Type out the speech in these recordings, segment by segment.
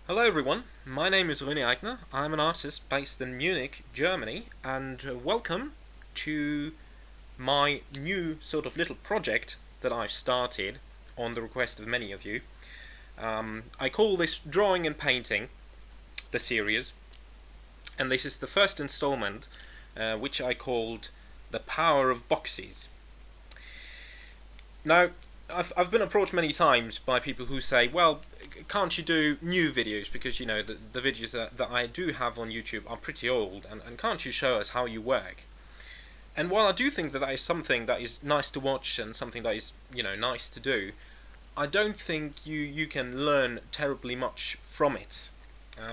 Hello everyone, my name is Rene Aigner. I'm an artist based in Munich, Germany, and welcome to my new sort of little project that I've started on the request of many of you. I call this Drawing and Painting, the series, and this is the first installment, which I called The Power of Boxes. Now, I've been approached many times by people who say, well, can't you do new videos, because you know the videos that I do have on YouTube are pretty old, and can't you show us how you work? And while I do think that is something that is nice to watch and something that is, you know, nice to do, I don't think you can learn terribly much from it,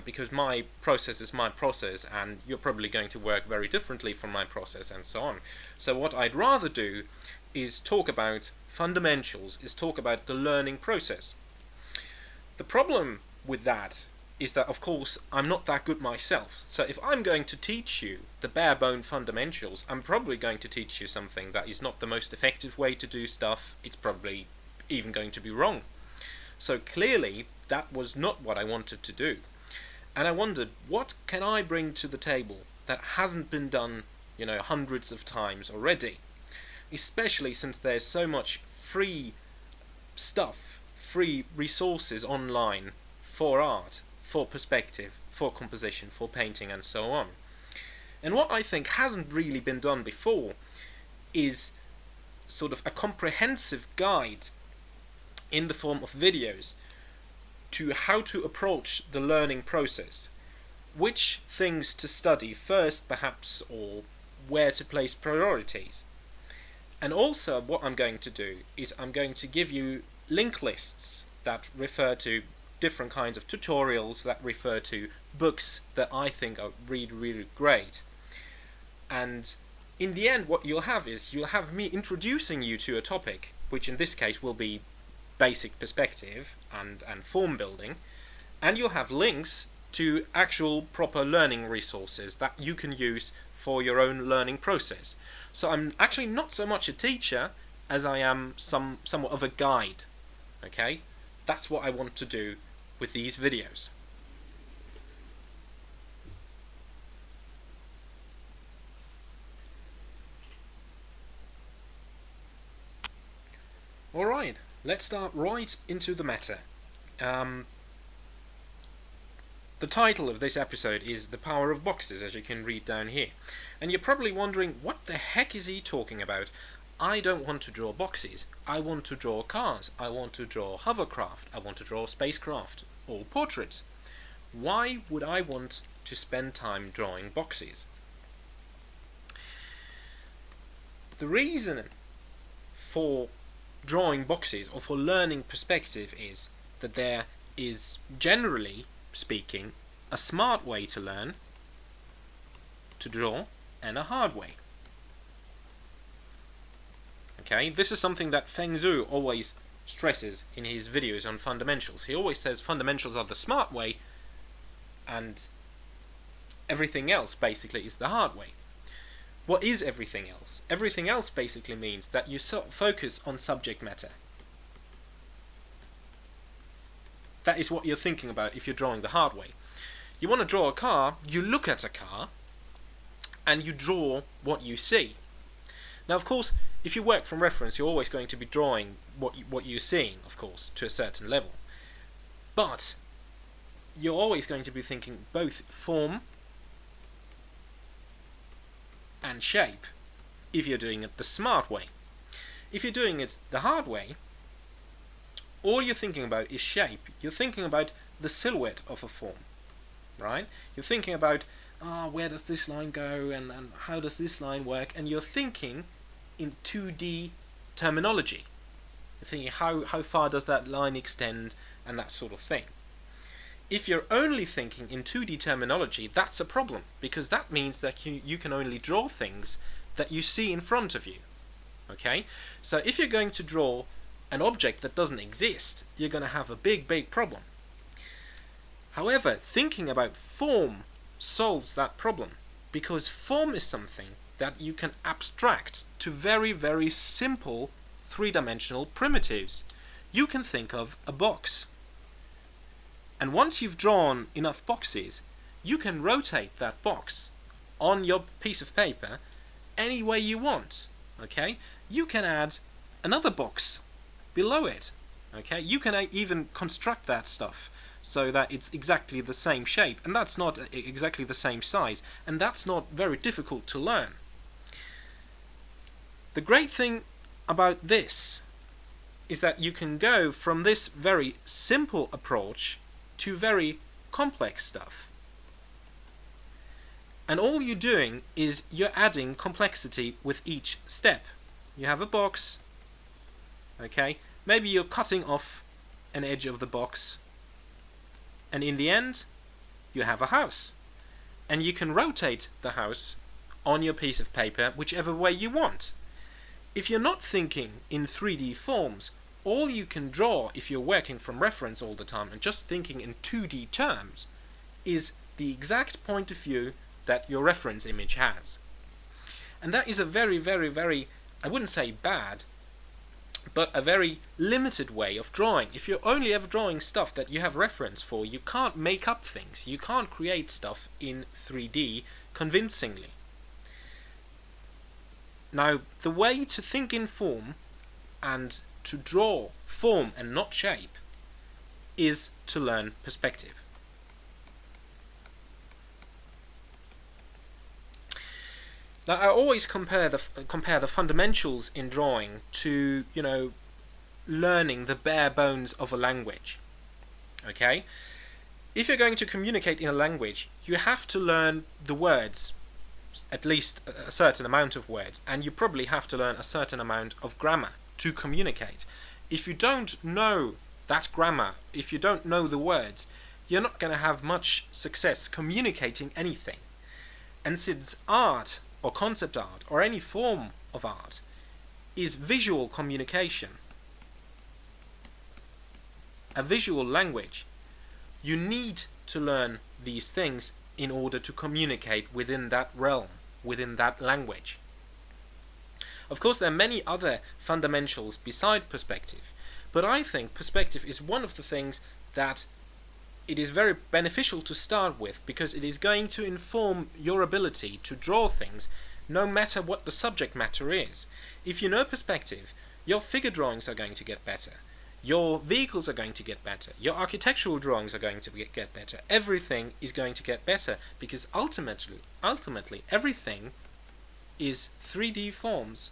because my process is my process and you're probably going to work very differently from my process and so on. So what I'd rather do is talk about fundamentals, is talk about the learning process. The problem with that is that, of course, I'm not that good myself. So if I'm going to teach you the bare bone fundamentals, I'm probably going to teach you something that is not the most effective way to do stuff. It's probably even going to be wrong. So clearly that was not what I wanted to do. And I wondered, what can I bring to the table that hasn't been done, you know, hundreds of times already? Especially since there's so much free stuff, free resources online for art, for perspective, for composition, for painting, and so on. And what I think hasn't really been done before is sort of a comprehensive guide in the form of videos to how to approach the learning process, which things to study first perhaps, or where to place priorities. And also what I'm going to do is I'm going to give you link lists that refer to different kinds of tutorials, that refer to books that I think are really, really great. And in the end, what you'll have is you'll have me introducing you to a topic, which in this case will be basic perspective and form building, and you'll have links to actual proper learning resources that you can use for your own learning process. So I'm actually not so much a teacher as I am somewhat of a guide. Okay? That's what I want to do with these videos. Alright, let's start right into the matter. The title of this episode is The Power of Boxes, as you can read down here. And you're probably wondering, what the heck is he talking about? I don't want to draw boxes. I want to draw cars. I want to draw hovercraft. I want to draw spacecraft or portraits. Why would I want to spend time drawing boxes? The reason for drawing boxes, or for learning perspective, is that there is, generally speaking, a smart way to learn to draw and a hard way. Okay, this is something that Feng Zhu always stresses in his videos on fundamentals. He always says fundamentals are the smart way and everything else basically is the hard way. What is everything else? Everything else basically means that you focus on subject matter. That is what you're thinking about if you're drawing the hard way. You want to draw a car, you look at a car and you draw what you see. Now, of course, if you work from reference, you're always going to be drawing what you're seeing, of course, to a certain level. But you're always going to be thinking both form and shape if you're doing it the smart way. If you're doing it the hard way, all you're thinking about is shape. You're thinking about the silhouette of a form, right? You're thinking about, where does this line go, and how does this line work, and you're thinking in 2D terminology. You're thinking how far does that line extend, and that sort of thing. If you're only thinking in 2D terminology, that's a problem, because that means that you can only draw things that you see in front of you. Okay? So if you're going to draw an object that doesn't exist, you're going to have a big problem. However, thinking about form solves that problem, because form is something that you can abstract to very, very simple three-dimensional primitives. You can think of a box. And once you've drawn enough boxes, you can rotate that box on your piece of paper any way you want. Okay? You can add another box below it. Okay? You can even construct that stuff so that it's exactly the same shape, and that's not exactly the same size, and that's not very difficult to learn. The great thing about this is that you can go from this very simple approach to very complex stuff. And all you're doing is you're adding complexity with each step. You have a box, okay? Maybe you're cutting off an edge of the box, and in the end you have a house. And you can rotate the house on your piece of paper whichever way you want. If you're not thinking in 3D forms, all you can draw if you're working from reference all the time and just thinking in 2D terms is the exact point of view that your reference image has. And that is a very, very, very, I wouldn't say bad, but a very limited way of drawing. If you're only ever drawing stuff that you have reference for, you can't make up things. You can't create stuff in 3D convincingly. Now, the way to think in form and to draw form and not shape is to learn perspective. Now, I always compare the fundamentals in drawing to, learning the bare bones of a language. Okay? If you're going to communicate in a language, you have to learn the words, at least a certain amount of words, and you probably have to learn a certain amount of grammar to communicate. If you don't know that grammar, if you don't know the words, you're not going to have much success communicating anything. And since art, or concept art, or any form of art, is visual communication, a visual language, you need to learn these things in order to communicate within that realm, within that language. Of course, there are many other fundamentals beside perspective, but I think perspective is one of the things that it is very beneficial to start with, because it is going to inform your ability to draw things no matter what the subject matter is. If you know perspective, your figure drawings are going to get better, your vehicles are going to get better, your architectural drawings are going to get better, everything is going to get better, because ultimately everything is 3D forms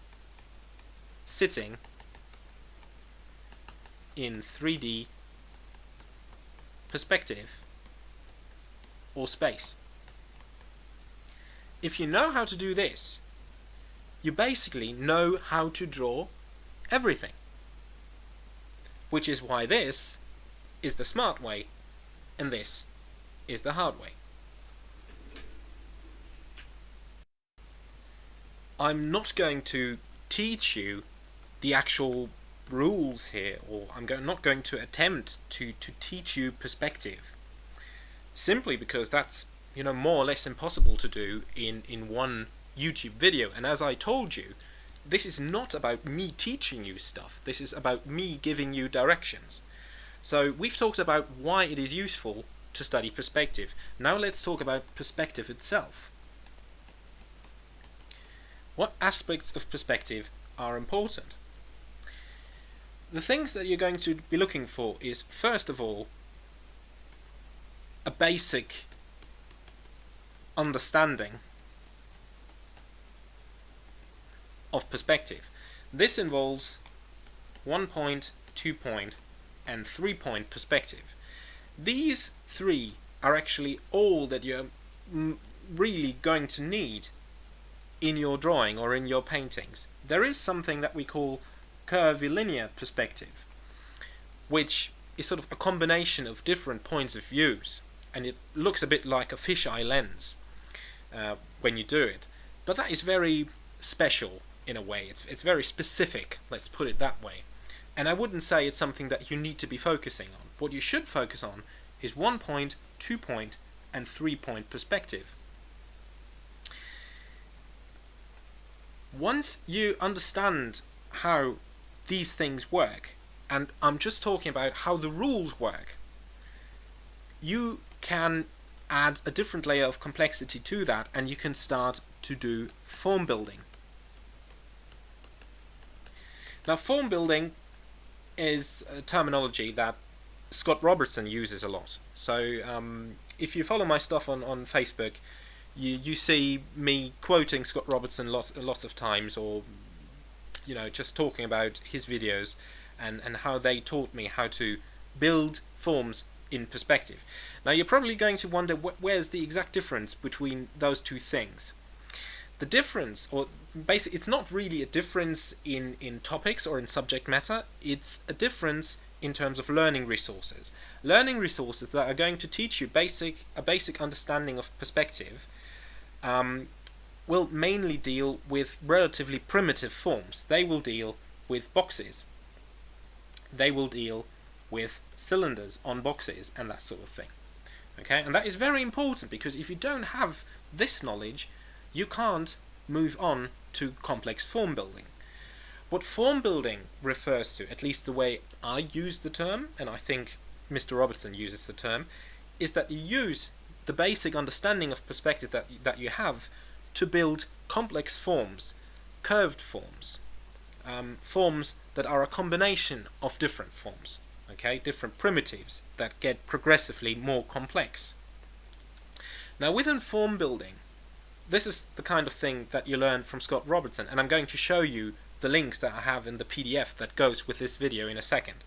sitting in 3D perspective or space. If you know how to do this, you basically know how to draw everything. Which is why this is the smart way and this is the hard way. I'm not going to teach you the actual rules here, or I'm not going to attempt to teach you perspective, simply because that's more or less impossible to do in one YouTube video. And as I told you, this is not about me teaching you stuff, this is about me giving you directions. So we've talked about why it is useful to study perspective. Now let's talk about perspective itself. What aspects of perspective are important? The things that you're going to be looking for is, first of all, a basic understanding of perspective. This involves 1 point, 2 point, and 3 point perspective. These three are actually all that you're really going to need in your drawing or in your paintings. There is something that we call curvilinear perspective, which is sort of a combination of different points of views, and it looks a bit like a fisheye lens when you do it. But that is very special in a way. It's very specific, let's put it that way. And I wouldn't say it's something that you need to be focusing on. What you should focus on is 1 point, 2 point, and 3 point perspective. Once you understand how these things work, and I'm just talking about how the rules work, you can add a different layer of complexity to that, and you can start to do form building. Now, form building is a terminology that Scott Robertson uses a lot. So if you follow my stuff on Facebook, you see me quoting Scott Robertson lots of times, or just talking about his videos and how they taught me how to build forms in perspective. Now, you're probably going to wonder where's the exact difference between those two things. The difference, or basically, it's not really a difference in topics or in subject matter. It's a difference in terms of learning resources. Learning resources that are going to teach you a basic understanding of perspective will mainly deal with relatively primitive forms. They will deal with boxes. They will deal with cylinders on boxes and that sort of thing. Okay, and that is very important, because if you don't have this knowledge, you can't move on to complex form building. What form building refers to, at least the way I use the term, and I think Mr. Robertson uses the term, is that you use the basic understanding of perspective that you have to build complex forms, curved forms, forms that are a combination of different forms, okay, different primitives that get progressively more complex. Now, within form building, this is the kind of thing that you learn from Scott Robertson, and I'm going to show you the links that I have in the PDF that goes with this video in a second.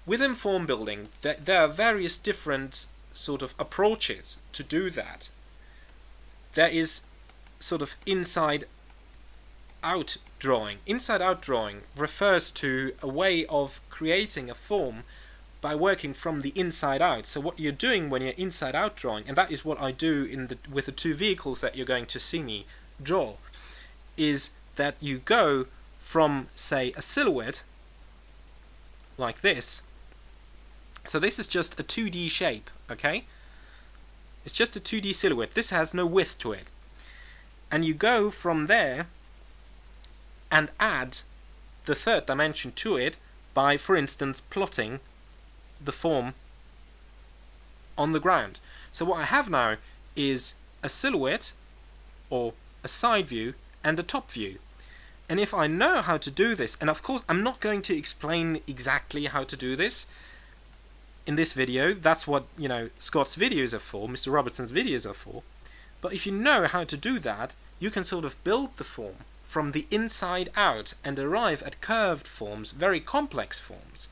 Within form building, there are various different sort of approaches to do that. There is sort of inside-out drawing. Inside-out drawing refers to a way of creating a form by working from the inside out. So what you're doing when you're inside out drawing, and that is what I do with the two vehicles that you're going to see me draw, is that you go from, say, a silhouette like this. So this is just a 2D shape, okay? It's just a 2D silhouette. This has no width to it. And you go from there and add the third dimension to it by, for instance, plotting the form on the ground. So what I have now is a silhouette, or a side view, and a top view. And if I know how to do this, and of course I'm not going to explain exactly how to do this in this video, that's what Scott's videos are for, Mr. Robertson's videos are for, but if you know how to do that, you can sort of build the form from the inside out and arrive at curved forms, very complex forms,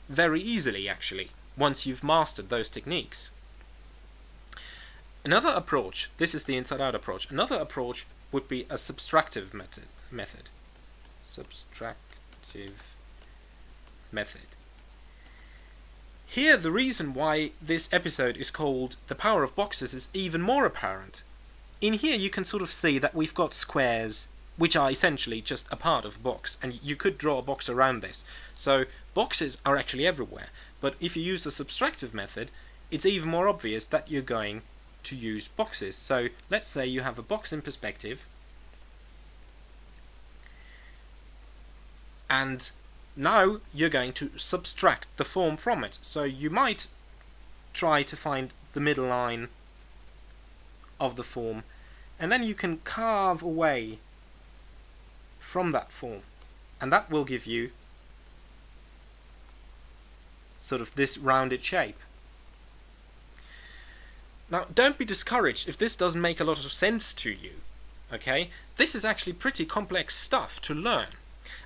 very easily, actually, once you've mastered those techniques. Another approach, this is the inside-out approach, another approach would be a subtractive method. Subtractive method. Here, the reason why this episode is called The Power of Boxes is even more apparent. In here, you can sort of see that we've got squares, which are essentially just a part of a box, and you could draw a box around this. So boxes are actually everywhere, but if you use the subtractive method, it's even more obvious that you're going to use boxes. So let's say you have a box in perspective, and now you're going to subtract the form from it. So you might try to find the middle line of the form, and then you can carve away from that form, and that will give you sort of this rounded shape. Now, don't be discouraged if this doesn't make a lot of sense to you, okay? This is actually pretty complex stuff to learn.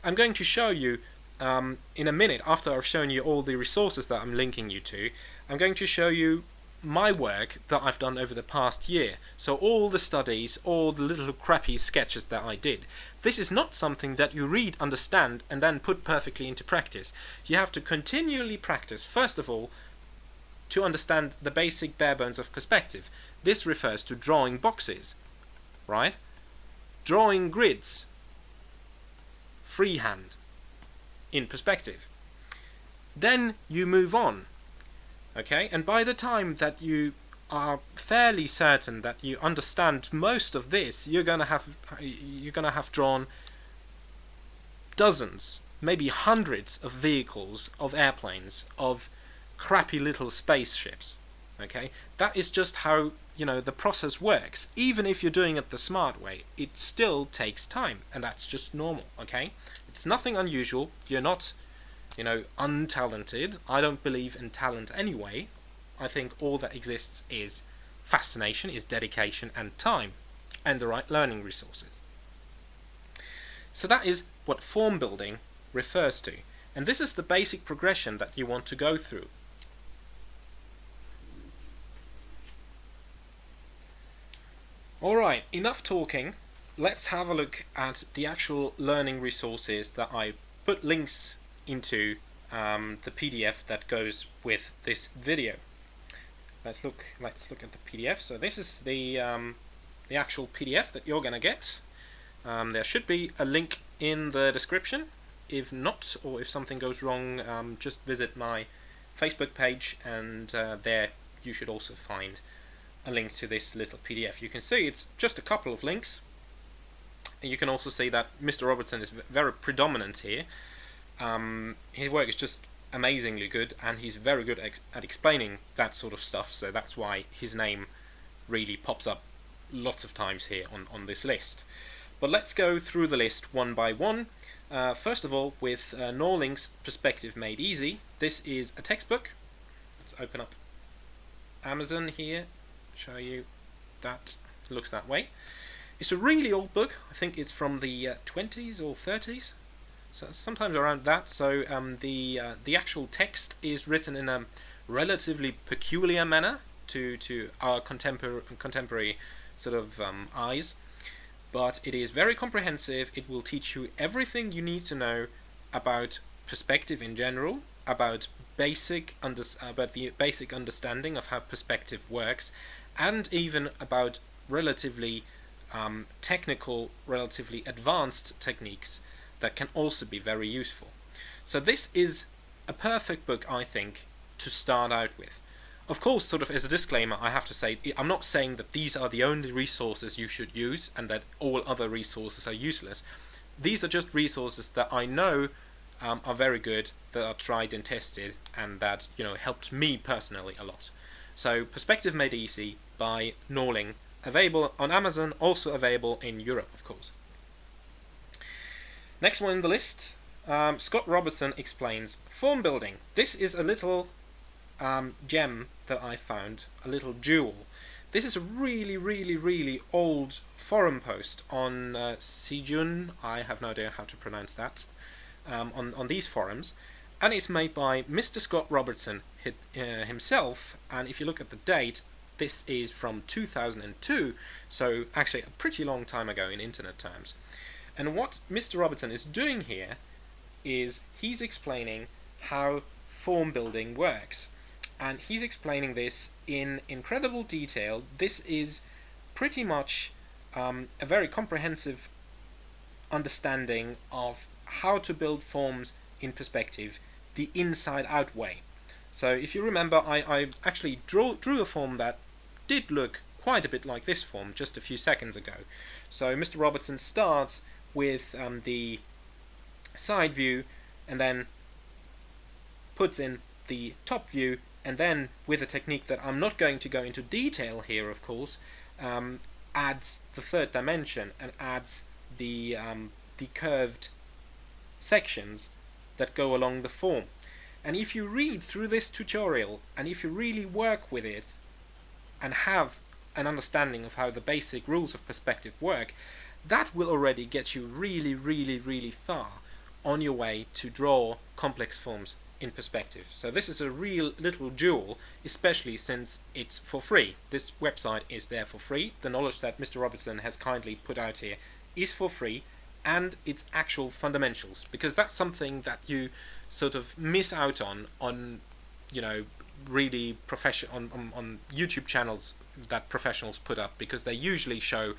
I'm going to show you in a minute, after I've shown you all the resources that I'm linking you to, I'm going to show you my work that I've done over the past year. So all the studies, all the little crappy sketches that I did. This is not something that you read, understand, and then put perfectly into practice. You have to continually practice, first of all, to understand the basic bare bones of perspective. This refers to drawing boxes, right? Drawing grids, freehand, in perspective. Then you move on. Okay, and by the time that you are fairly certain that you understand most of this, you're gonna have drawn dozens, maybe hundreds of vehicles, of airplanes, of crappy little spaceships. Okay, that is just how, you know, the process works. Even if you're doing it the smart way, it still takes time, and that's just normal. Okay, it's nothing unusual. You're not, you know, untalented. I don't believe in talent anyway. I think all that exists is fascination, is dedication and time, and the right learning resources. So that is what form building refers to, and this is the basic progression that you want to go through. Alright, enough talking. Let's have a look at the actual learning resources that I put links into the PDF that goes with this video. Let's look at the PDF. So this is the actual PDF that you're gonna get. There should be a link in the description. If not, or if something goes wrong, just visit my Facebook page, and there you should also find a link to this little PDF. You can see it's just a couple of links. And you can also see that Mr. Robertson is very predominant here. His work is just amazingly good, and he's very good at explaining that sort of stuff, so that's why his name really pops up lots of times here on this list. But let's go through the list one by one. First of all, with Norling's Perspective Made Easy. This is a textbook. Let's open up Amazon here, show you that it looks that way. It's a really old book. I think it's from the 20s or 30s, so sometimes around that. So the actual text is written in a relatively peculiar manner to our contemporary sort of eyes, but it is very comprehensive. It will teach you everything you need to know about perspective in general, about the basic understanding of how perspective works, and even about relatively technical, relatively advanced techniques that can also be very useful. So this is a perfect book, I think, to start out with. Of course, sort of as a disclaimer, I have to say, I'm not saying that these are the only resources you should use and that all other resources are useless. These are just resources that I know are very good, that are tried and tested, and that, you know, helped me personally a lot. So Perspective Made Easy by Norling, available on Amazon, also available in Europe, of course. Next one in the list, Scott Robertson explains form building. This is a little gem that I found, a little jewel. This is a really old forum post on Sijun, I have no idea how to pronounce that, on these forums, and it's made by Mr. Scott Robertson himself, and if you look at the date, this is from 2002, so actually a pretty long time ago in internet terms. And what Mr. Robertson is doing here is he's explaining how form building works, and he's explaining this in incredible detail. This is pretty much a very comprehensive understanding of how to build forms in perspective the inside out way. So if you remember, I actually drew a form that did look quite a bit like this form just a few seconds ago. So Mr. Robertson starts with the side view, and then puts in the top view, and then with a technique that I'm not going to go into detail here, of course, adds the third dimension and adds the curved sections that go along the form. And if you read through this tutorial, and if you really work with it and have an understanding of how the basic rules of perspective work, that will already get you really far on your way to draw complex forms in perspective. So this is a real little jewel, especially since it's for free. This website is there for free. The knowledge that Mr. Robertson has kindly put out here is for free, and it's actual fundamentals, because that's something that you sort of miss out on you know, really on YouTube channels that professionals put up, because they usually show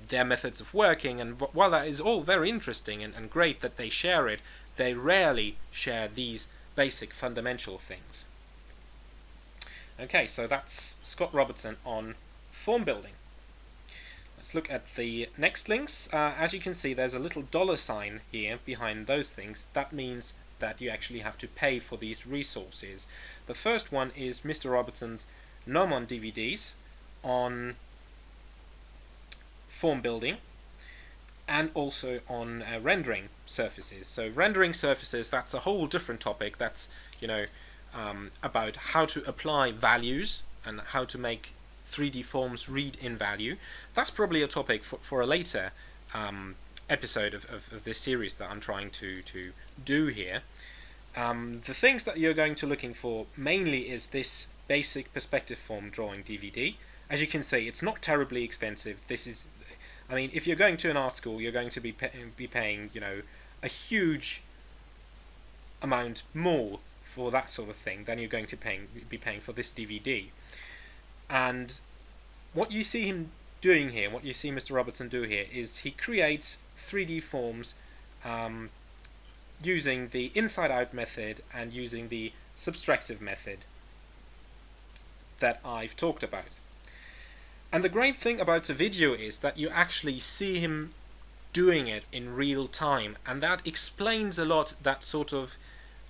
their methods of working, and while that is all very interesting and great that they share it, they rarely share these basic fundamental things. Okay, so that's Scott Robertson on form building. Let's look at the next links. As you can see, there's a little $ here behind those things. That means that you actually have to pay for these resources. The first one is Mr. Robertson's Gnome on DVDs, on form building, and also on rendering surfaces. So rendering surfaces, that's a whole different topic. That's, you know, about how to apply values and how to make 3D forms read in value. That's probably a topic for a later episode of this series that I'm trying to do here. The things that you're going to looking for mainly is this basic perspective form drawing DVD. As you can see, it's not terribly expensive. This is, I mean, if you're going to an art school, you're going to be paying, you know, a huge amount more for that sort of thing than you're going to be paying for this DVD. And what you see him doing here, what you see Mr. Robertson do here, is he creates 3D forms using the inside-out method and using the subtractive method that I've talked about. And the great thing about the video is that you actually see him doing it in real time, and that explains a lot that sort of,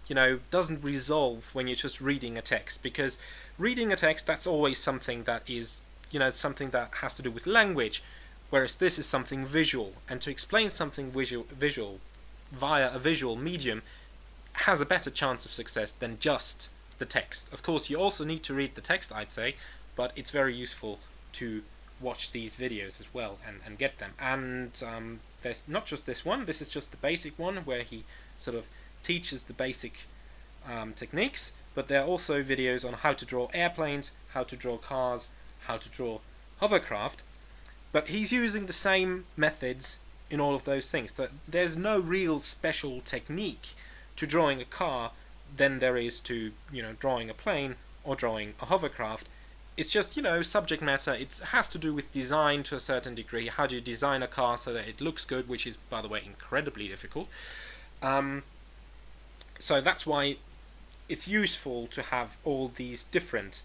you know, doesn't resolve when you're just reading a text, because reading a text, that's always something that is, you know, something that has to do with language, whereas this is something visual, and to explain something visual via a visual medium has a better chance of success than just the text. Of course, you also need to read the text, I'd say, but it's very useful to watch these videos as well and get them. And there's not just this one, this is just the basic one where he sort of teaches the basic techniques, but there are also videos on how to draw airplanes, how to draw cars, how to draw hovercraft, but he's using the same methods in all of those things. There's no real special technique to drawing a car than there is to, you know, drawing a plane or drawing a hovercraft. It's just, you know, subject matter. It has to do with design to a certain degree. How do you design a car so that it looks good, which is, by the way, incredibly difficult. So that's why it's useful to have all these different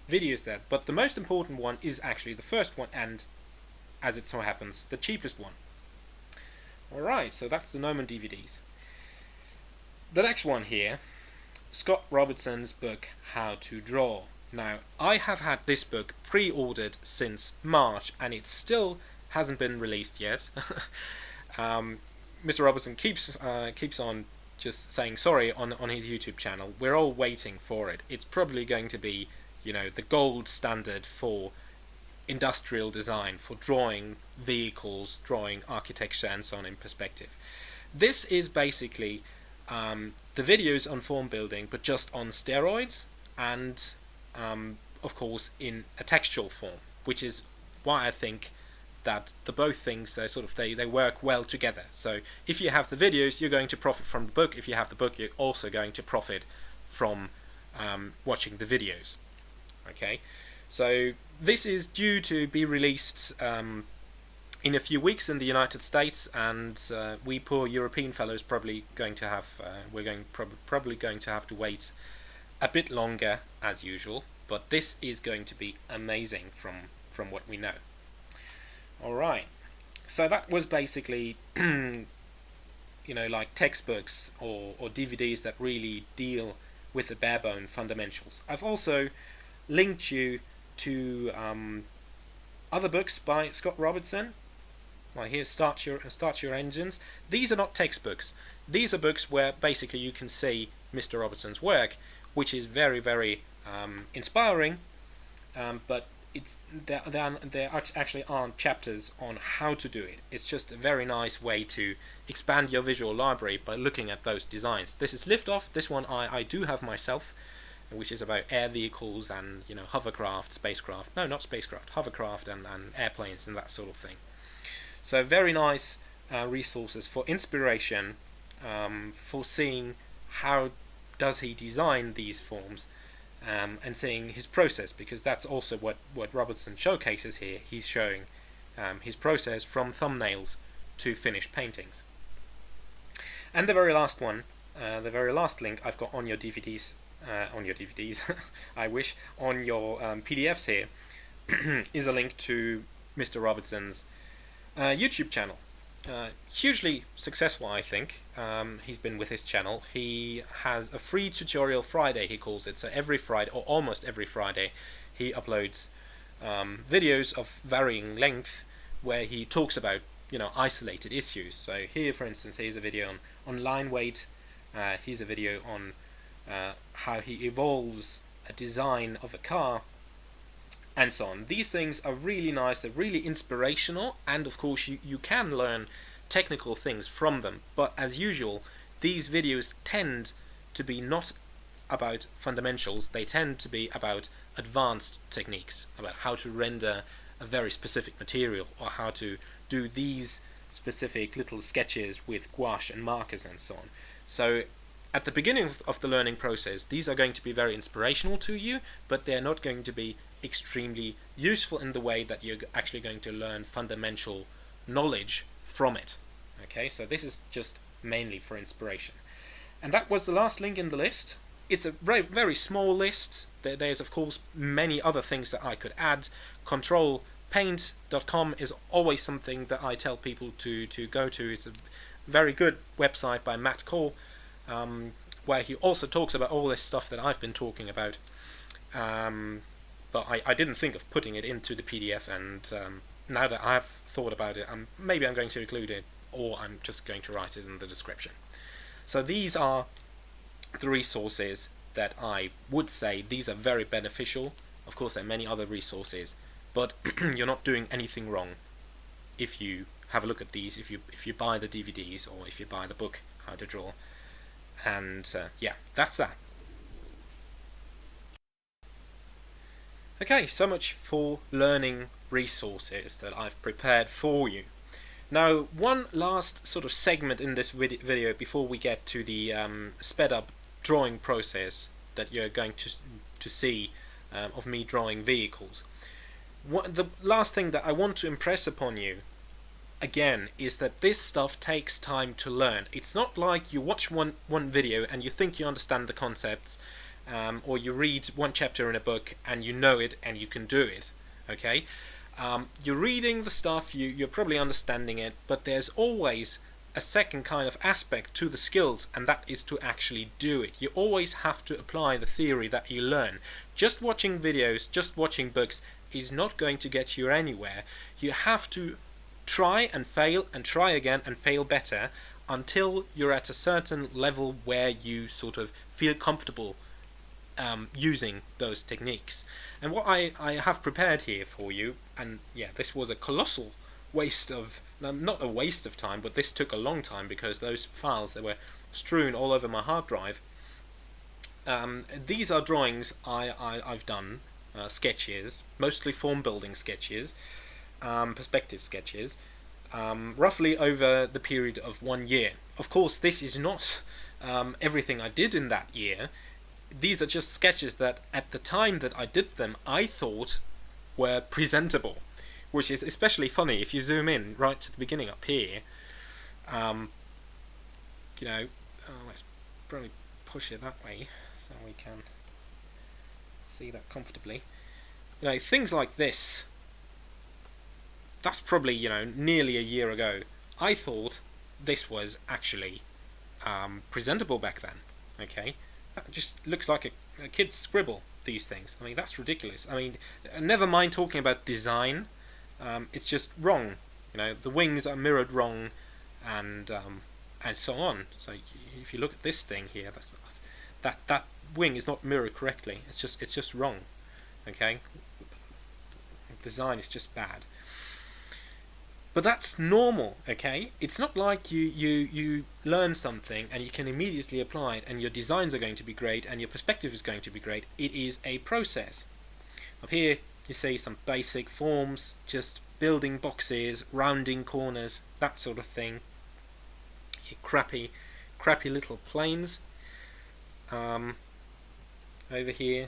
videos there. But the most important one is actually the first one, and as it so happens, the cheapest one. Alright, so that's the Gnome DVDs. The next one here, Scott Robertson's book, How to Draw. Now, I have had this book pre-ordered since March, and it still hasn't been released yet. Mr. Robertson keeps on just saying sorry on his YouTube channel. We're all waiting for it. It's probably going to be, you know, the gold standard for industrial design, for drawing vehicles, drawing architecture, and so on in perspective. This is basically the videos on form building, but just on steroids, and of course in a textual form, which is why I think that the both things, they work well together. So if you have the videos, you're going to profit from the book. If you have the book, you're also going to profit from watching the videos. Okay, so this is due to be released in a few weeks in the United States, and we poor European fellows probably going to have probably going to have to wait a bit longer as usual. But this is going to be amazing from what we know. Alright, so that was basically you know, like textbooks or DVDs that really deal with the bare-bone fundamentals. I've also linked you to other books by Scott Robertson. Well, here's Start Your Engines. These are not textbooks. These are books where basically you can see Mr. Robertson's work, which is very, very inspiring, but there actually aren't chapters on how to do it. It's just a very nice way to expand your visual library by looking at those designs. This is Liftoff. This one I do have myself, which is about air vehicles and, you know, hovercraft, spacecraft. No, not spacecraft, hovercraft and airplanes and that sort of thing. So very nice resources for inspiration, for seeing how does he design these forms, and seeing his process, because that's also what Robertson showcases here. He's showing his process from thumbnails to finished paintings. And the very last one, the very last link I've got on your DVDs, I wish, on your PDFs here, is a link to Mr. Robertson's YouTube channel. hugely successful, I think. He's been with his channel. He has a free tutorial Friday, he calls it. So every Friday, or almost every Friday, he uploads videos of varying length where he talks about, isolated issues. So here, for instance, here's a video on line weight. Here's a video on how he evolves a design of a car, and so on. These things are really nice, they're really inspirational, and of course you can learn technical things from them. But as usual, these videos tend to be not about fundamentals, they tend to be about advanced techniques, about how to render a very specific material, or how to do these specific little sketches with gouache and markers and so on. So at the beginning of the learning process, these are going to be very inspirational to you, but they're not going to be extremely useful in the way that you're actually going to learn fundamental knowledge from it. Okay, so this is just mainly for inspiration. And that was the last link in the list. It's a very, very small list. There's of course many other things that I could add. Controlpaint.com is always something that I tell people to go to. It's a very good website by Matt Cole, where he also talks about all this stuff that I've been talking about. But I didn't think of putting it into the PDF, and now that I've thought about it, maybe I'm going to include it, or I'm just going to write it in the description. So these are the resources that I would say these are very beneficial. Of course, there are many other resources, but you're not doing anything wrong if you have a look at these, if you buy the DVDs, or if you buy the book How to Draw. And yeah, that's that. Okay, so much for learning resources that I've prepared for you. Now, one last sort of segment in this video before we get to the sped up drawing process that you're going to see of me drawing vehicles. The last thing that I want to impress upon you again is that this stuff takes time to learn. It's not like you watch one video and you think you understand the concepts, or you read one chapter in a book and you know it and you can do it. Okay, you're reading the stuff, you're probably understanding it, but there's always a second kind of aspect to the skills, and that is to actually do it. You always have to apply the theory that you learn. Just watching videos, just watching books is not going to get you anywhere. You have to try and fail and try again and fail better until you're at a certain level where you sort of feel comfortable using those techniques. And what I have prepared here for you, and yeah, this was a colossal waste of, not a waste of time, but this took a long time because those files, they were strewn all over my hard drive. These are drawings I've done, sketches, mostly form building sketches, perspective sketches, roughly over the period of 1 year. Of course, this is not everything I did in that year. These are just sketches that at the time that I did them I thought were presentable, which is especially funny if you zoom in right to the beginning up here. Let's probably push it that way so we can see that comfortably. Things like this, that's probably nearly a year ago. I thought this was actually presentable back then. Okay, that just looks like a kid's scribble, these things. I mean, that's ridiculous. I mean, never mind talking about design, it's just wrong. The wings are mirrored wrong, and so on. So if you look at this thing here, that wing is not mirrored correctly. It's just wrong. Okay, design is just bad. But that's normal, okay? It's not like you learn something and you can immediately apply it and your designs are going to be great and your perspective is going to be great. It is a process. Up here you see some basic forms, just building boxes, rounding corners, that sort of thing. Your crappy little planes. Over here,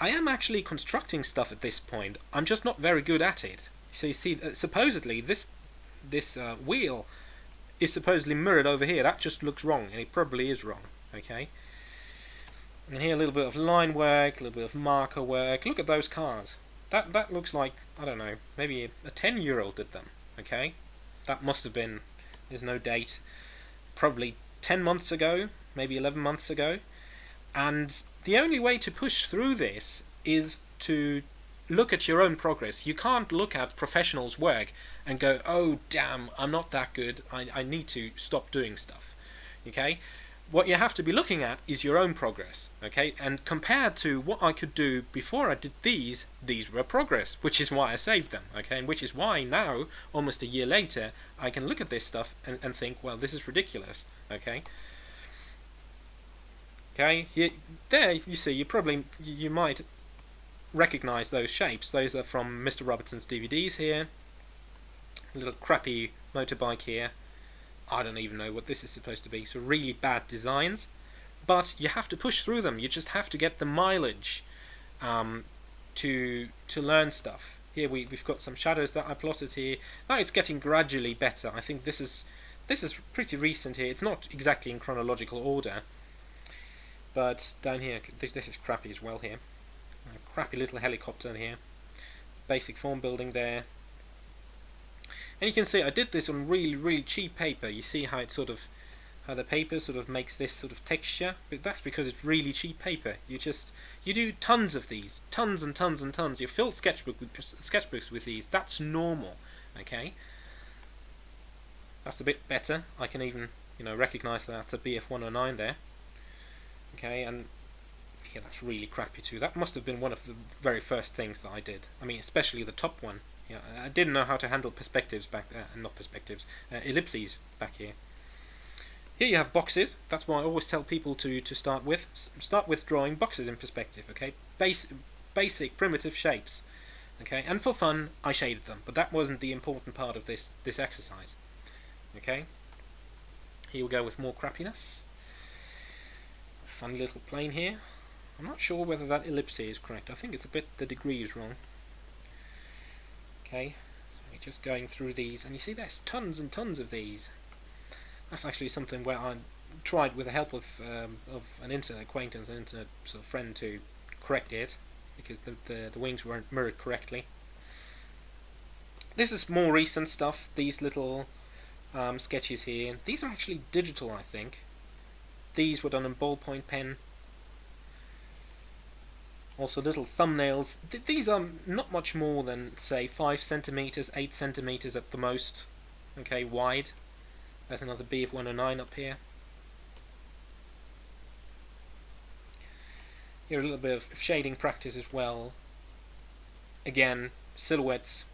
I am actually constructing stuff at this point. I'm just not very good at it. So you see, supposedly this wheel is supposedly mirrored over here. That just looks wrong, and it probably is wrong. Okay. And here a little bit of line work, a little bit of marker work. Look at those cars. That looks like, I don't know, maybe a 10-year-old did them. Okay. That must have been There's no date. Probably 10 months ago, maybe 11 months ago. And the only way to push through this is to look at your own progress. You can't look at professionals' work and go, oh damn, I'm not that good, I need to stop doing stuff. Okay? What you have to be looking at is your own progress. Okay? And compared to what I could do before I did these were progress, which is why I saved them. Okay? And which is why now, almost a year later, I can look at this stuff and think, well, this is ridiculous. Okay? Okay, there you see, you might recognize those shapes. Those are from Mr. Robertson's DVDs here. A little crappy motorbike here. I don't even know what this is supposed to be. So really bad designs, but you have to push through them. You just have to get the mileage to learn stuff. Here we've got some shadows that I plotted here. Now it's getting gradually better. I think this is pretty recent here. It's not exactly in chronological order. But down here, this is crappy as well here. A crappy little helicopter here. Basic form building there. And you can see I did this on really cheap paper. You see how it how the paper sort of makes this sort of texture. But that's because it's really cheap paper. You do tons of these, tons and tons and tons. You fill sketchbooks with these. That's normal. Okay. That's a bit better. I can even recognize that that's a BF109 there. Okay, and yeah, that's really crappy too. That must have been one of the very first things that I did. I mean, especially the top one. Yeah, I didn't know how to handle perspectives back there, not perspectives, ellipses back here. Here you have boxes. That's why I always tell people to start with. Start with drawing boxes in perspective. Okay, basic primitive shapes. Okay, and for fun, I shaded them, but that wasn't the important part of this exercise. Okay, here we go with more crappiness. Funny little plane here. I'm not sure whether that ellipse is correct. I think it's a bit, the degree is wrong. Okay, so we're just going through these, and you see there's tons and tons of these. That's actually something where I tried with the help of an internet acquaintance, an internet sort of friend, to correct it, because the wings weren't mirrored correctly. This is more recent stuff, these little sketches here. These are actually digital, I think. These were done in ballpoint pen. Also little thumbnails. These are not much more than, say, 5 centimeters, 8 centimeters at the most. Okay, wide. There's another BF109 up here. Here a little bit of shading practice as well. Again, silhouettes.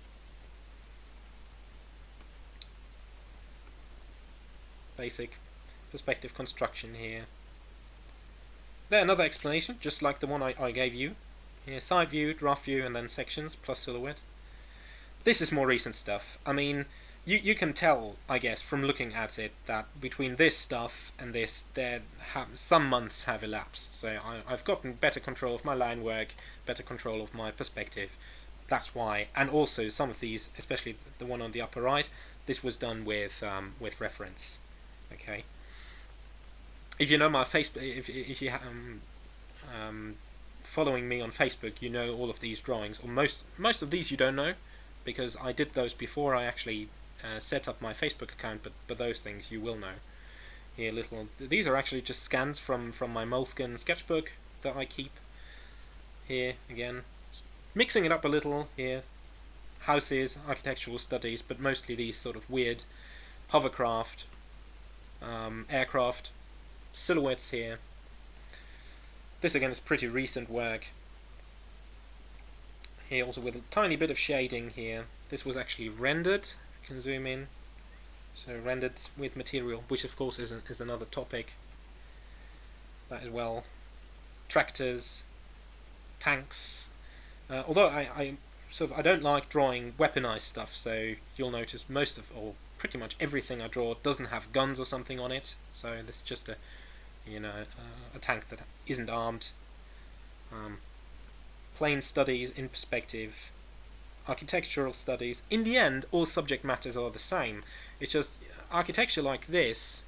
Basic perspective construction here. There, another explanation, just like the one I gave you. Here, side view, draft view, and then sections, plus silhouette. This is more recent stuff. I mean, you can tell, I guess, from looking at it, that between this stuff and this, some months have elapsed. So I've gotten better control of my line work, better control of my perspective. That's why. And also, some of these, especially the one on the upper right, this was done with reference. Okay. If you know my Facebook, if you following me on Facebook, you know all of these drawings, or most of these you don't know, because I did those before I actually set up my Facebook account. But those things you will know. Here, these are actually just scans from my Moleskine sketchbook that I keep. Here again, mixing it up a little. Here, houses, architectural studies, but mostly these sort of weird hovercraft, aircraft. Silhouettes here. This again is pretty recent work. Here also with a tiny bit of shading here. This was actually rendered. You can zoom in. So rendered with material, which of course is another topic. That as well. Tractors, tanks. Although I don't like drawing weaponized stuff, so you'll notice or pretty much everything I draw doesn't have guns or something on it. So this is just a tank that isn't armed. Plane studies in perspective, architectural studies. In the end, all subject matters are the same. It's just architecture like this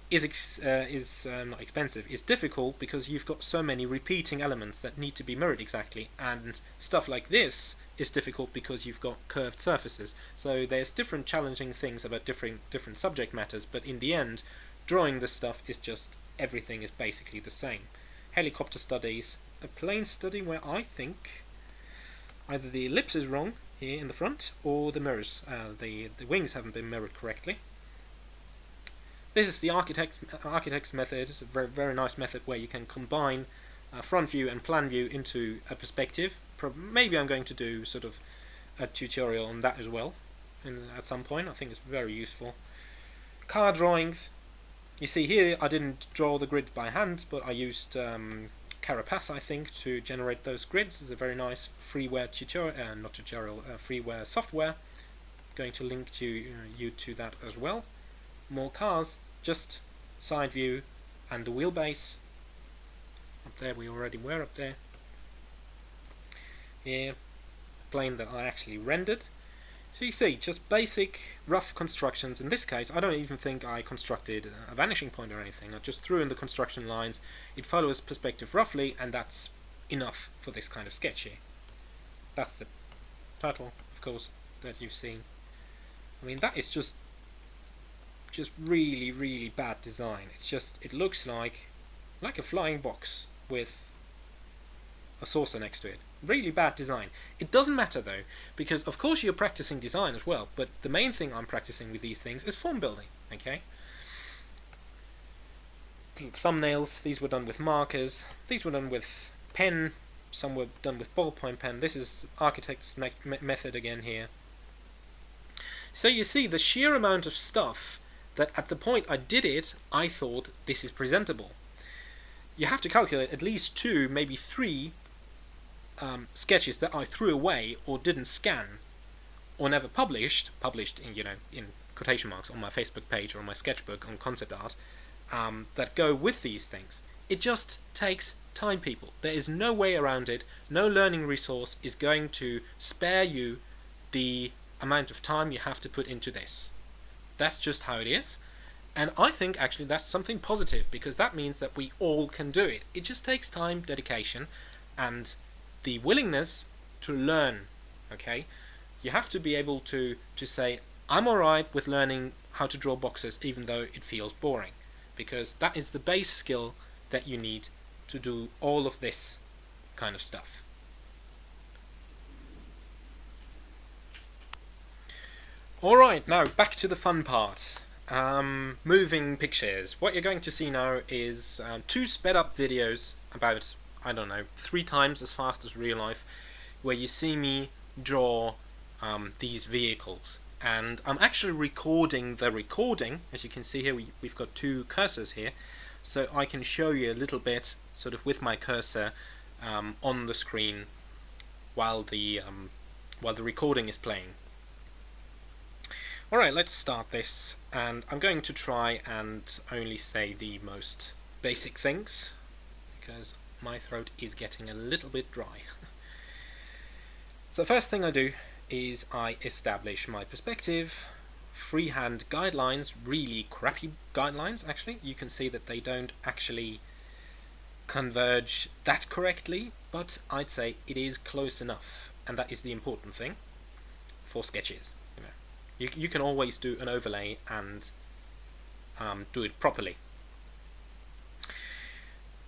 is not expensive. It's difficult because you've got so many repeating elements that need to be mirrored exactly, and stuff like this is difficult because you've got curved surfaces. So there's different challenging things about different subject matters, but in the end, drawing this stuff is just everything is basically the same. Helicopter studies, a plane study where I think either the ellipse is wrong here in the front or the mirrors, the wings haven't been mirrored correctly. This is the architect's method. It's a very nice method where you can combine front view and plan view into a perspective. Maybe I'm going to do sort of a tutorial on that as well at some point. I think it's very useful. Car drawings. You see here I didn't draw the grids by hand, but I used Carapace, I think, to generate those grids. It's a very nice freeware freeware software. Going to link you to that as well. More cars, just side view and the wheelbase. Up there, we already were up there. Here, plane that I actually rendered. So you see, just basic rough constructions. In this case, I don't even think I constructed a vanishing point or anything. I just threw in the construction lines. It follows perspective roughly, and that's enough for this kind of sketch here. That's the title, of course, that you've seen. I mean, that is just really bad design. It looks like a flying box with a saucer next to it. Really bad design. It doesn't matter though, because of course you're practicing design as well, but the main thing I'm practicing with these things is form building, okay? Thumbnails, these were done with markers, these were done with pen, some were done with ballpoint pen. This is architect's method again here. So you see the sheer amount of stuff that at the point I did it, I thought this is presentable. You have to calculate at least 2, maybe 3 sketches that I threw away or didn't scan or never published in quotation marks on my Facebook page or on my sketchbook on concept art, that go with these things. It just takes time, people. There is no way around it. No learning resource is going to spare you the amount of time you have to put into this. That's just how it is. And I think actually that's something positive, because that means that we all can do it. It just takes time, dedication, and the willingness to learn, okay? You have to be able to say, I'm alright with learning how to draw boxes even though it feels boring, because that is the base skill that you need to do all of this kind of stuff. Alright, now back to the fun part. Moving pictures. What you're going to see now is 2 sped up videos about, I don't know, 3 times as fast as real life, where you see me draw these vehicles. And I'm actually recording the recording. As you can see here, we've got 2 cursors here, so I can show you a little bit sort of with my cursor on the screen while the recording is playing. Alright, let's start this, and I'm going to try and only say the most basic things, because my throat is getting a little bit dry. So the first thing I do is I establish my perspective, freehand guidelines, really crappy guidelines actually. You can see that they don't actually converge that correctly, but I'd say it is close enough, and that is the important thing for sketches. You can always do an overlay and do it properly.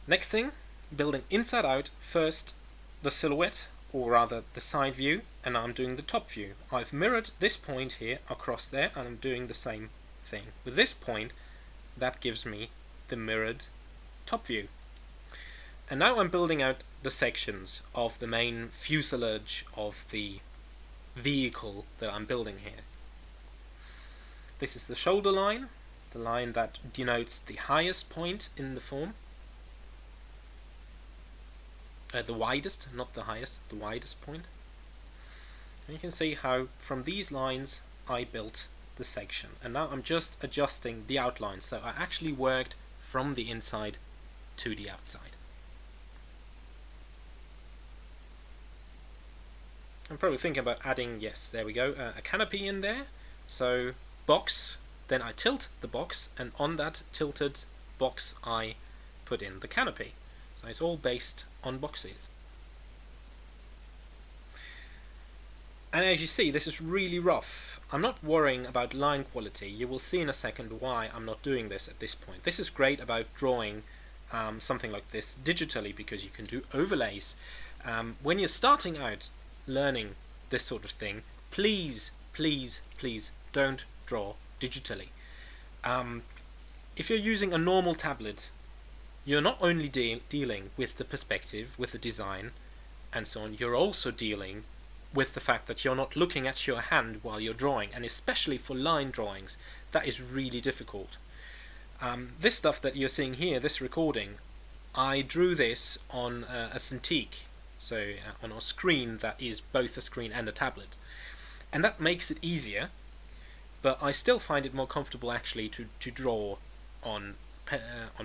Next thing, building inside out, first the silhouette, or rather the side view, and I'm doing the top view. I've mirrored this point here across there, and I'm doing the same thing. With this point, that gives me the mirrored top view. And now I'm building out the sections of the main fuselage of the vehicle that I'm building here. This is the shoulder line, the line that denotes the highest point in the form. The widest, not the highest, the widest point. And you can see how from these lines I built the section. And now I'm just adjusting the outline, so I actually worked from the inside to the outside. I'm probably thinking about adding, yes, there we go, a canopy in there. So box then I tilt the box, and on that tilted box I put in the canopy. So it's all based on boxes. And as you see, this is really rough. I'm not worrying about line quality. You will see in a second why I'm not doing this at this point. This is great about drawing something like this digitally, because you can do overlays. When you're starting out learning this sort of thing, please, please, please don't draw digitally. If you're using a normal tablet, you're not only dealing with the perspective, with the design, and so on, you're also dealing with the fact that you're not looking at your hand while you're drawing, and especially for line drawings, that is really difficult. This stuff that you're seeing here, this recording, I drew this on a Cintiq, so on a screen that is both a screen and a tablet, and that makes it easier, but I still find it more comfortable actually to draw on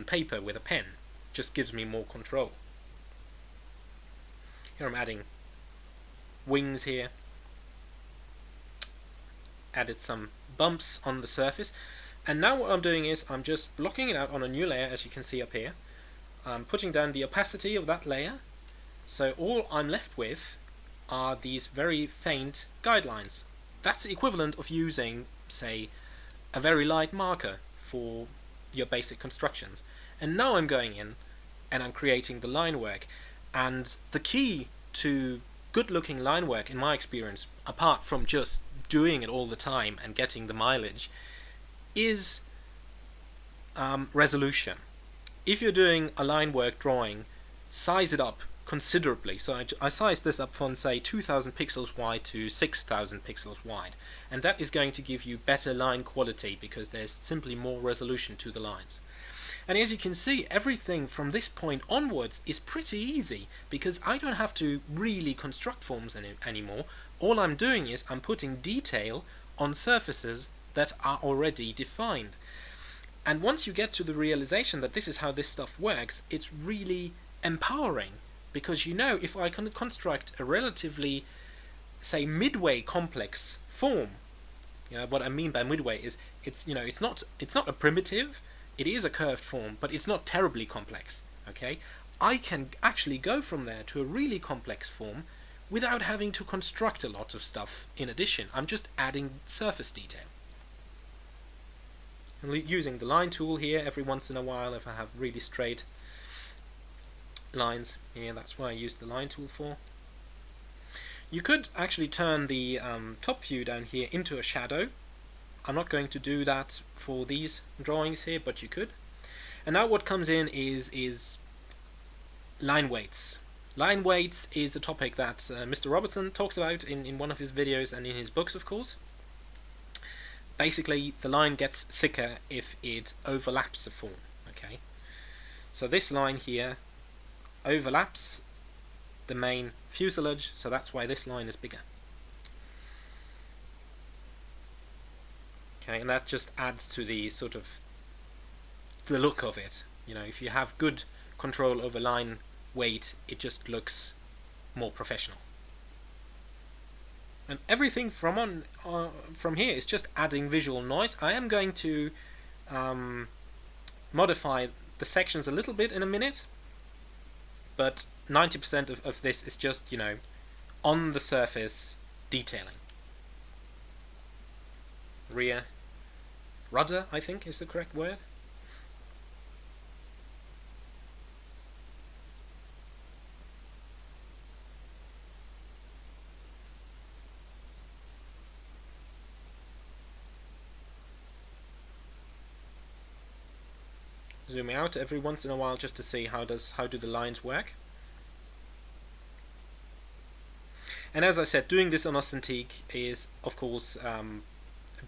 paper with a pen. Just gives me more control. Here I'm adding wings here, added some bumps on the surface, and now what I'm doing is I'm just blocking it out on a new layer, as you can see up here. I'm putting down the opacity of that layer, so all I'm left with are these very faint guidelines. That's the equivalent of using, say, a very light marker for your basic constructions. And now I'm going in and I'm creating the line work, and the key to good looking line work, in my experience, apart from just doing it all the time and getting the mileage, is resolution. If you're doing a line work drawing, size it up considerably. So I sized this up from, say, 2000 pixels wide to 6000 pixels wide, and that is going to give you better line quality because there's simply more resolution to the lines. And as you can see, everything from this point onwards is pretty easy, because I don't have to really construct forms anymore. All I'm doing is I'm putting detail on surfaces that are already defined. And once you get to the realization that this is how this stuff works, it's really empowering, because you know, if I can construct a relatively, say, midway complex form, you know, what I mean by midway is it's not a primitive. It is a curved form, but it's not terribly complex, okay? I can actually go from there to a really complex form without having to construct a lot of stuff in addition. I'm just adding surface detail. I'm using the line tool here every once in a while if I have really straight lines here. That's what I use the line tool for. You could actually turn the top view down here into a shadow. I'm not going to do that for these drawings here, but you could. And now what comes in is line weights. Line weights is a topic that Mr. Robertson talks about in one of his videos and in his books, of course. Basically, the line gets thicker if it overlaps the form. Okay, so this line here overlaps the main fuselage, so that's why this line is bigger. Okay, and that just adds to the sort of the look of it. You know, if you have good control over line weight, it just looks more professional. And everything from here is just adding visual noise. I am going to modify the sections a little bit in a minute, but 90% of this is just, you know, on the surface detailing. Rear rudder, I think, is the correct word. Zooming out every once in a while just to see how do the lines work. And as I said, doing this on a Cintiq is, of course,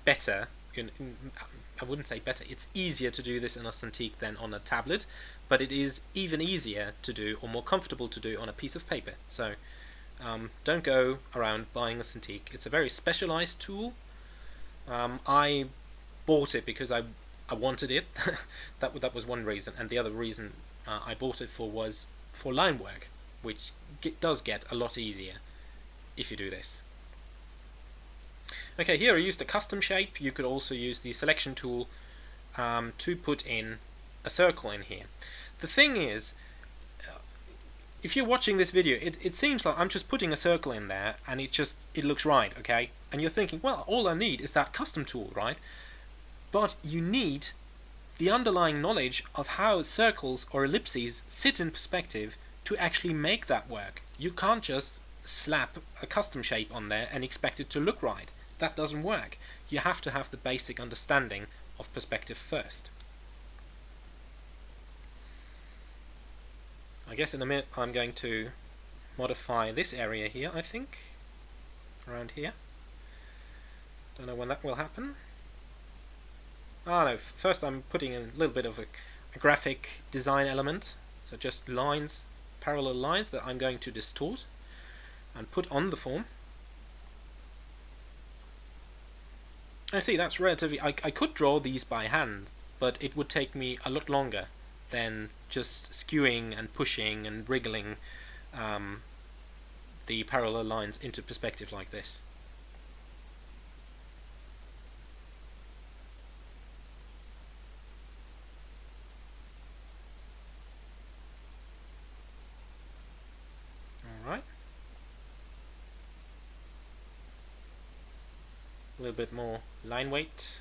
better. I wouldn't say better. It's easier to do this on a Cintiq than on a tablet, but it is even easier to do, or more comfortable to do, on a piece of paper. So don't go around buying a Cintiq. It's a very specialized tool. I bought it because I wanted it. that was one reason, and the other reason I bought it was for line work, which does get a lot easier if you do this. Okay, here I used a custom shape. You could also use the selection tool to put in a circle in here. The thing is, if you're watching this video, it seems like I'm just putting a circle in there and it looks right, okay? And you're thinking, well, all I need is that custom tool, right? But you need the underlying knowledge of how circles or ellipses sit in perspective to actually make that work. You can't just slap a custom shape on there and expect it to look right. That doesn't work. You have to have the basic understanding of perspective first. I guess in a minute I'm going to modify this area here, I think. Around here. Don't know when that will happen. Ah no, first I'm putting in a little bit of a graphic design element. So just lines, parallel lines that I'm going to distort and put on the form. I see, that's relatively... I could draw these by hand, but it would take me a lot longer than just skewing and pushing and wriggling the parallel lines into perspective like this. Alright. A little bit more line weight.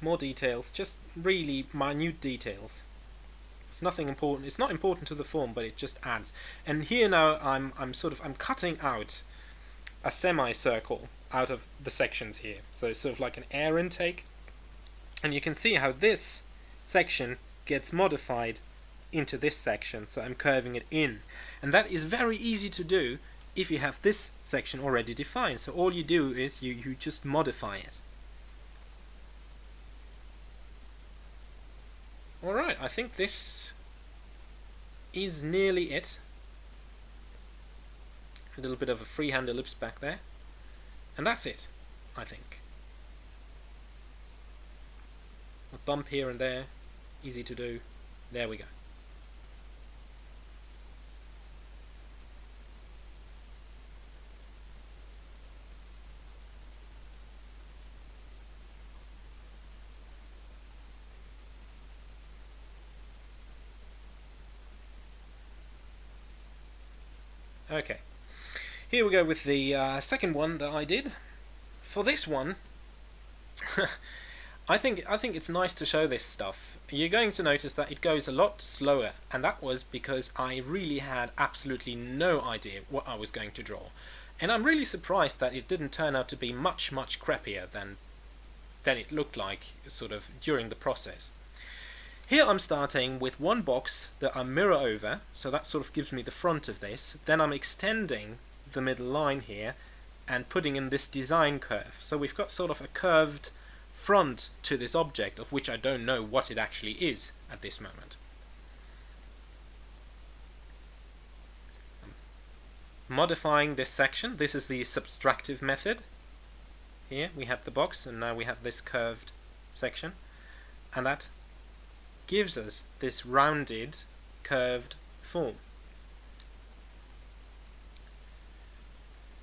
More details, just really minute details. It's nothing important. It's not important to the form, but it just adds. And here now I'm cutting out a semicircle out of the sections here. So it's sort of like an air intake. And you can see how this section gets modified into this section. So I'm curving it in. And that is very easy to do if you have this section already defined. So all you do is you just modify it. Alright, I think this is nearly it. A little bit of a freehand ellipse back there. And that's it, I think. A bump here and there, easy to do. There we go. Okay, here we go with the second one that I did. For this one, I think it's nice to show this stuff. You're going to notice that it goes a lot slower, and that was because I really had absolutely no idea what I was going to draw. And I'm really surprised that it didn't turn out to be much crappier than it looked like sort of during the process. Here I'm starting with one box that I mirror over, so that sort of gives me the front of this. Then I'm extending the middle line here and putting in this design curve. So we've got sort of a curved front to this object, of which I don't know what it actually is at this moment. I'm modifying this section. This is the subtractive method. Here we have the box, and now we have this curved section, and that gives us this rounded, curved form.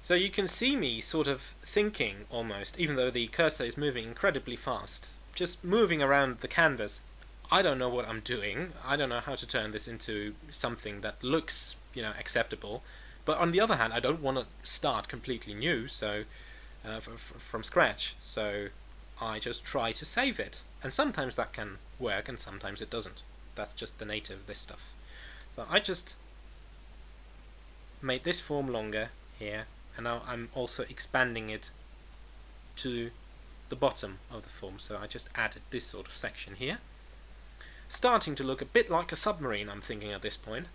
So you can see me sort of thinking almost, even though the cursor is moving incredibly fast, just moving around the canvas. I don't know what I'm doing. I don't know how to turn this into something that looks, acceptable. But on the other hand, I don't want to start completely new, so from scratch. So I just try to save it. And sometimes that can work and sometimes it doesn't. That's just the nature of this stuff. So I just made this form longer here, and now I'm also expanding it to the bottom of the form. So I just added this sort of section here. Starting to look a bit like a submarine, I'm thinking at this point.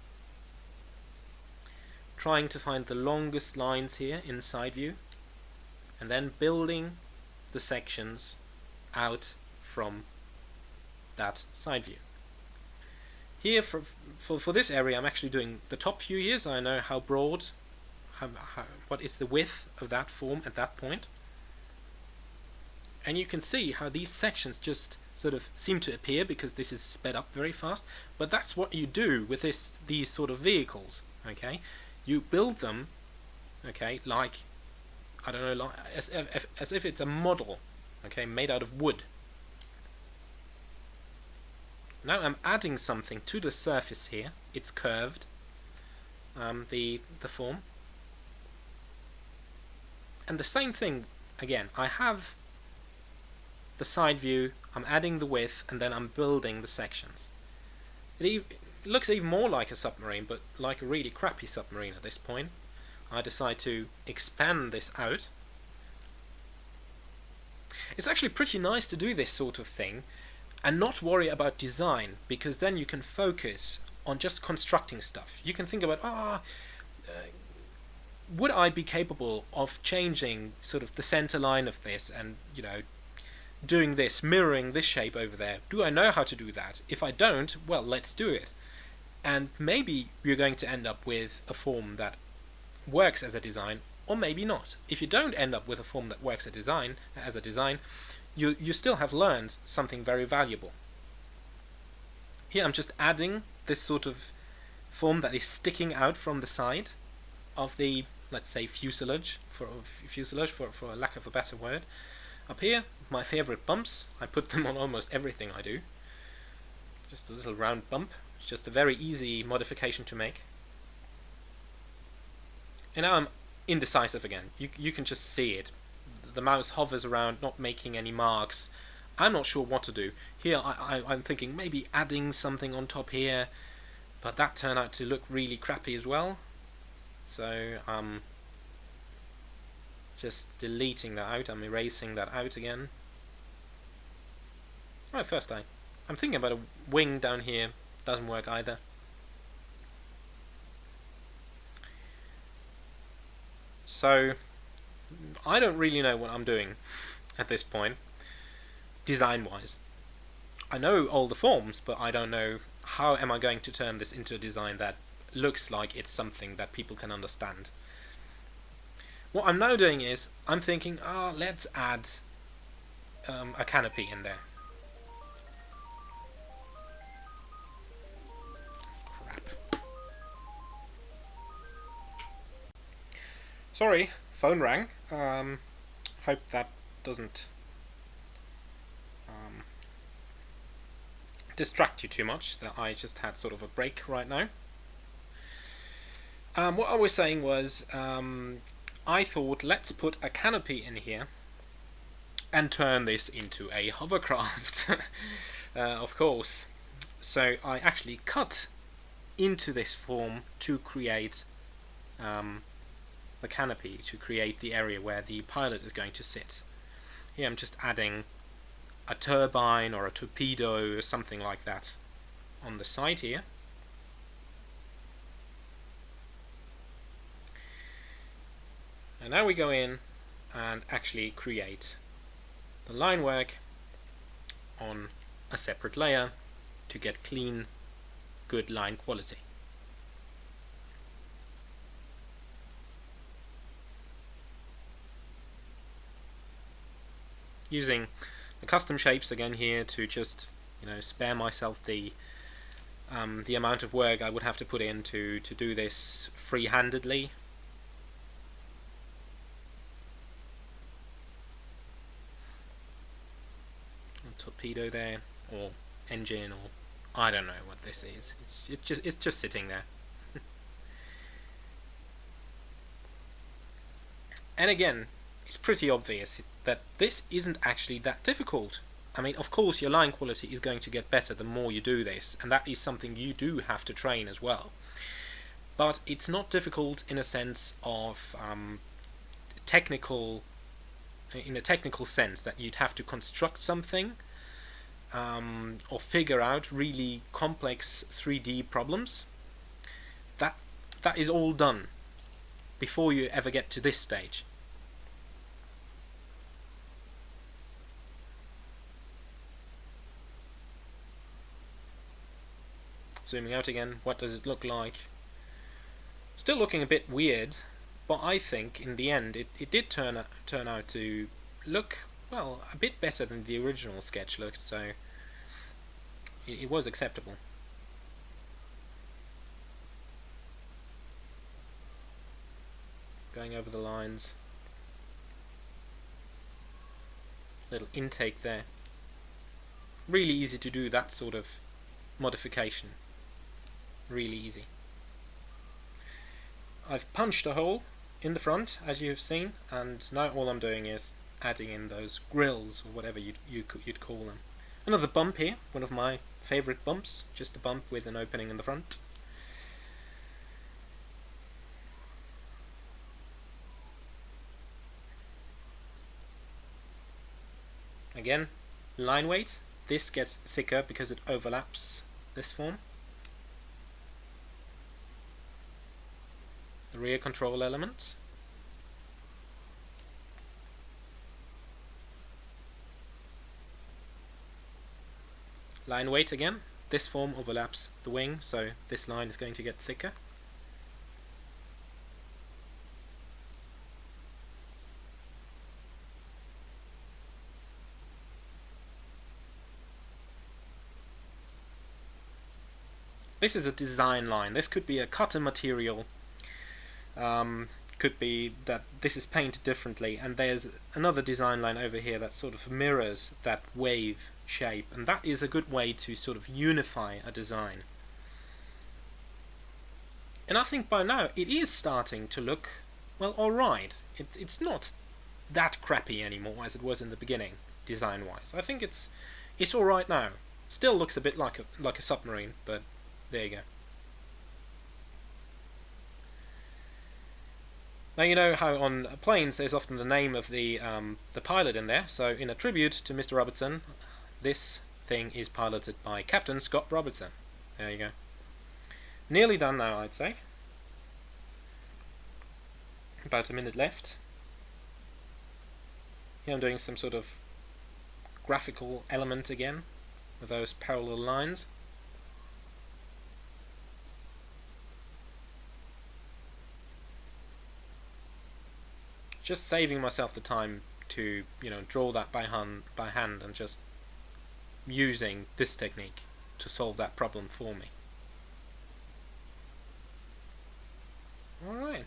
Trying to find the longest lines here in side view, and then building the sections out from that side view. Here for this area I'm actually doing the top view here, so I know how broad, what is the width of that form at that point. And you can see how these sections just sort of seem to appear because this is sped up very fast. But that's what you do with these sort of vehicles. Okay, you build them, okay, like, I don't know, like as if it's a model, okay, made out of wood. Now I'm adding something to the surface here. It's curved, the form. And the same thing again. I have the side view, I'm adding the width, and then I'm building the sections. It looks even more like a submarine, but like a really crappy submarine at this point. I decide to expand this out. It's actually pretty nice to do this sort of thing and not worry about design, because then you can focus on just constructing stuff. You can think about, would I be capable of changing sort of the center line of this and, you know, doing this, mirroring this shape over there? Do I know how to do that? If I don't, well, let's do it. And maybe you're going to end up with a form that works as a design, or maybe not. If you don't end up with a form that works as a design, you still have learned something very valuable. Here I'm just adding this sort of form that is sticking out from the side of the, let's say, fuselage, for a lack of a better word. Up here, my favorite bumps. I put them on almost everything I do. Just a little round bump. It's just a very easy modification to make. And now I'm indecisive again. You can just see it. The mouse hovers around, not making any marks. I'm not sure what to do. Here I'm thinking maybe adding something on top here, but that turned out to look really crappy as well. So just deleting that out. I'm erasing that out again. Right, first I'm thinking about a wing down here. Doesn't work either. So I don't really know what I'm doing at this point, design-wise. I know all the forms, but I don't know how am I going to turn this into a design that looks like it's something that people can understand. What I'm now doing is I'm thinking, let's add a canopy in there. Crap. Sorry, phone rang. Hope that doesn't distract you too much, that I just had sort of a break right now. What I was saying was, I thought, let's put a canopy in here and turn this into a hovercraft. Of course. So I actually cut into this form to create the canopy, to create the area where the pilot is going to sit. Here I'm just adding a turbine or a torpedo or something like that on the side here. And now we go in and actually create the line work on a separate layer to get clean, good line quality. Using the custom shapes again here to just, spare myself the amount of work I would have to put in to do this free-handedly. Torpedo there, or engine, or I don't know what this is. It's just sitting there. And again, it's pretty obvious that this isn't actually that difficult. I mean, of course your line quality is going to get better the more you do this, and that is something you do have to train as well. But it's not difficult in a sense of technical sense, that you'd have to construct something or figure out really complex 3D problems. That is all done before you ever get to this stage. Zooming out again, what does it look like? Still looking a bit weird, but I think in the end it did turn out to look well, a bit better than the original sketch looked, so it was acceptable. Going over the lines. Little intake there. Really easy to do that sort of modification. Really easy. I've punched a hole in the front, as you have seen, and now all I'm doing is adding in those grills, or whatever you'd call them. Another bump here, one of my favourite bumps, just a bump with an opening in the front. Again, line weight. This gets thicker because it overlaps this form. The rear control element. Line weight again. This form overlaps the wing, so this line is going to get thicker. This is a design line. This could be a cutter material. Could be that this is painted differently, and there's another design line over here that sort of mirrors that wave shape, and that is a good way to sort of unify a design. And I think by now it is starting to look, well, alright. It's not that crappy anymore as it was in the beginning, design-wise. I think it's alright now. Still looks a bit like a submarine, but there you go. Now you know how on planes there's often the name of the pilot in there, so in a tribute to Mr. Robertson, this thing is piloted by Captain Scott Robertson. There you go. Nearly done now, I'd say. About a minute left. Here I'm doing some sort of graphical element again, with those parallel lines. Just saving myself the time to, draw that by hand and just using this technique to solve that problem for me. Alright.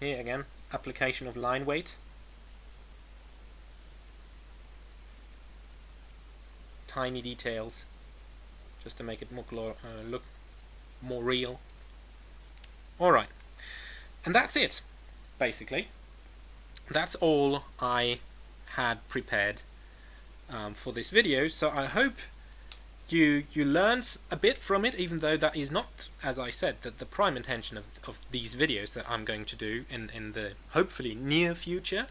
Here again, application of line weight. Tiny details, just to make it look more real. Alright, and that's it, basically. That's all I had prepared for this video, so I hope you learned a bit from it, even though that is not, as I said, the prime intention of these videos that I'm going to do in the hopefully near future.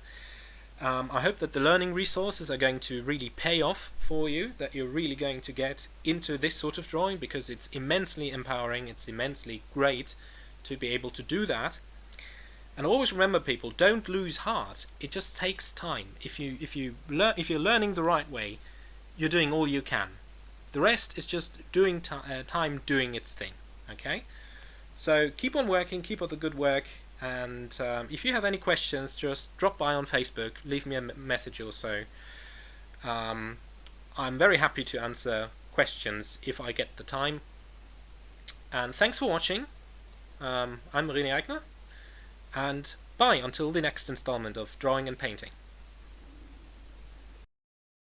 I hope that the learning resources are going to really pay off for you, that you're really going to get into this sort of drawing, because it's immensely empowering, it's immensely great to be able to do that. And always remember, people, don't lose heart. It just takes time. If you're learning the right way, you're doing all you can. The rest is just doing time doing its thing. Okay, so keep on working, keep up the good work, and if you have any questions, just drop by on Facebook, leave me a message or so. I'm very happy to answer questions if I get the time. And thanks for watching. I'm Rene Aigner, and bye until the next installment of Drawing and Painting.